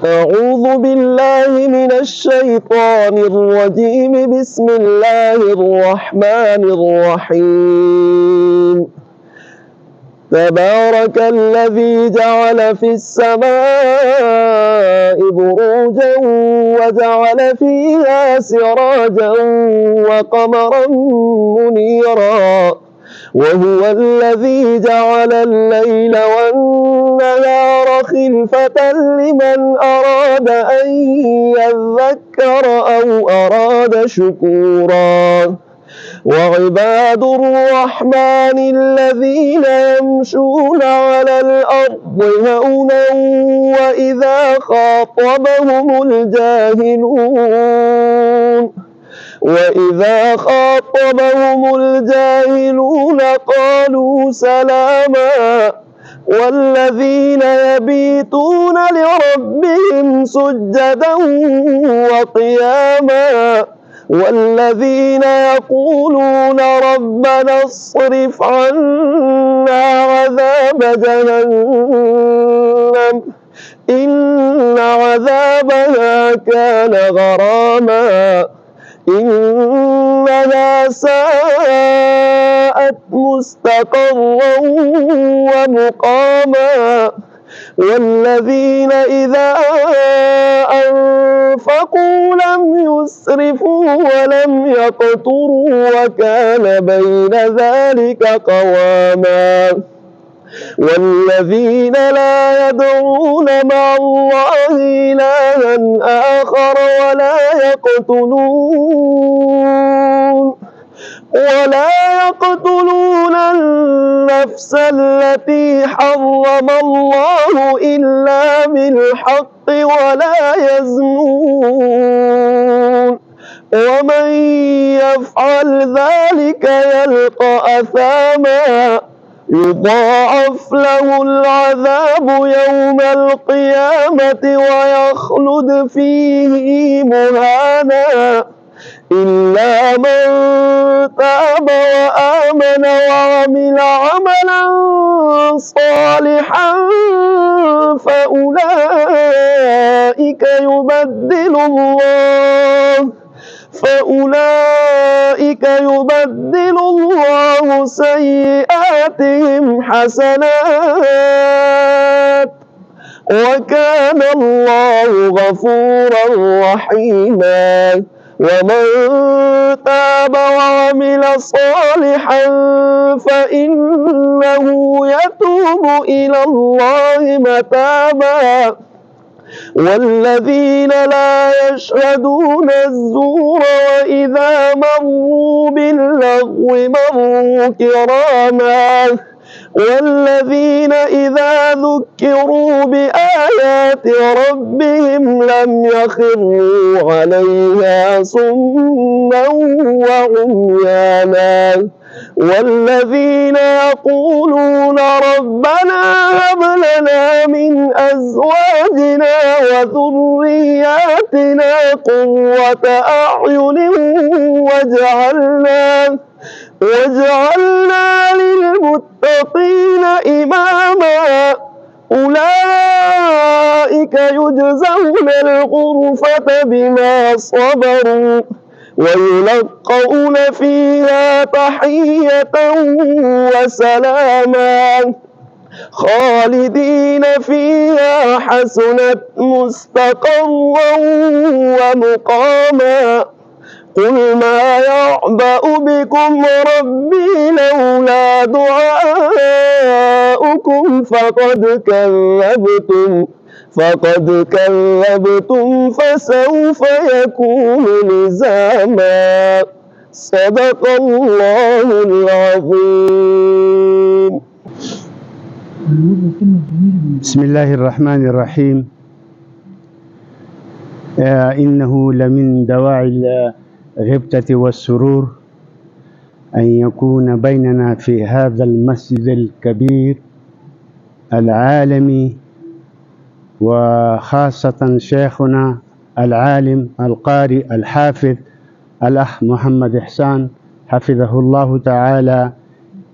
أعوذ بالله من الشيطان الرجيم. بسم الله الرحمن الرحيم. تبارك الذي جعل في السماء بروجا وجعل فيها سراجا وقمرا منيرا، وهو الذي جعل الليل والنهار خلفة لمن أراد أن يذكر أو أراد شكورا. وعباد الرحمن الذين يمشون على الأرض هونا وإذا خاطبهم الجاهلون قالوا سلاما. والذين يبيتون لربهم سجدا وقياما، والذين يقولون ربنا اصرف عنا عذاب جهنم إن عذابها كان غراما إنها ساءت مستقرا ومقاما. والذين إذا أنفقوا لم يسرفوا ولم يقتروا وكان بين ذلك قواما. والذين لا يدعون مع الله إلها آخر ولا يقتلون النفس التي حرم الله إلا بالحق ولا يزنون، ومن يفعل ذلك يلقى أثاما يضاعف له العذاب يوم القيامة ويخلد فيه مهانا إلا من تاب وآمن وعمل عملا صالحا فأولئك يبدل الله سيئاتهم حسنات وكان الله غفورا رحيما. ومن تاب وعمل صالحا فإنه يتوب إلى الله متابا. والذين لا يشهدون الزور وإذا مروا باللغو مروا كراما. والذين إذا ذكروا بآيات ربهم لم يخروا عليها صما وعميانا. والذين يقولون ربنا هب لنا من أزواجنا وذرياتنا قرة أعين واجعلنا للمتقين إماما. أولئك يجزون الغرفة بما صبروا ويلقون فيها تحية وسلاما خالدين فيها حسنت مستقرا ومقاما. قل ما يعبأ بكم ربي لولا دعاؤكم فقد كذبتم فسوف يكون لزاما. صدق الله العظيم. بسم الله الرحمن الرحيم. إنه لمن دواعي الغبطة والسرور أن يكون بيننا في هذا المسجد الكبير العالمي، وخاصة شيخنا العالم القارئ الحافظ الأخ محمد إحسان حفظه الله تعالى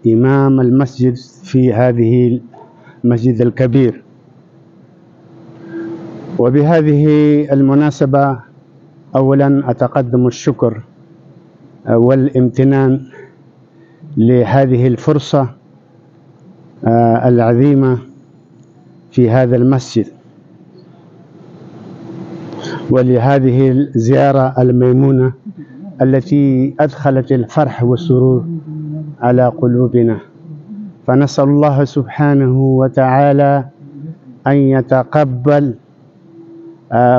إمام المسجد في هذه المسجد الكبير. وبهذه المناسبة أولا أتقدم الشكر والامتنان لهذه الفرصة العظيمة في هذا المسجد، ولهذه الزيارة الميمونة التي أدخلت الفرح والسرور على قلوبنا. فنسأل الله سبحانه وتعالى أن يتقبل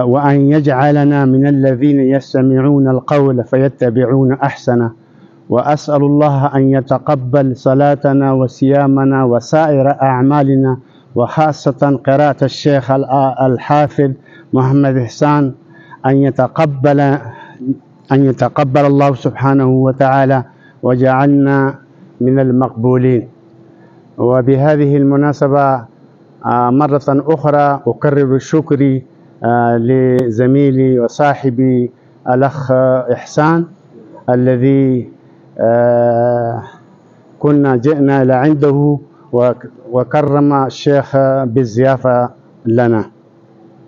وأن يجعلنا من الذين يستمعون القول فيتبعون أحسنه، وأسأل الله أن يتقبل صلاتنا وصيامنا وسائر أعمالنا، وخاصة قراءة الشيخ الحافظ محمد إحسان، أن يتقبل الله سبحانه وتعالى وجعلنا من المقبولين. وبهذه المناسبة مرة أخرى أكرر شكري لزميلي وصاحبي الأخ إحسان الذي كنا جئنا لعنده وكرم الشيخ بالزيافة لنا،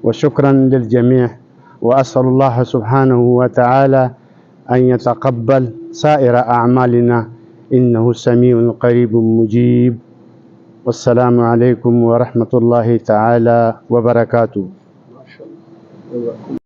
وشكرا للجميع. وأسأل الله سبحانه وتعالى أن يتقبل سائر أعمالنا إنه سميع قريب مجيب. والسلام عليكم ورحمة الله تعالى وبركاته.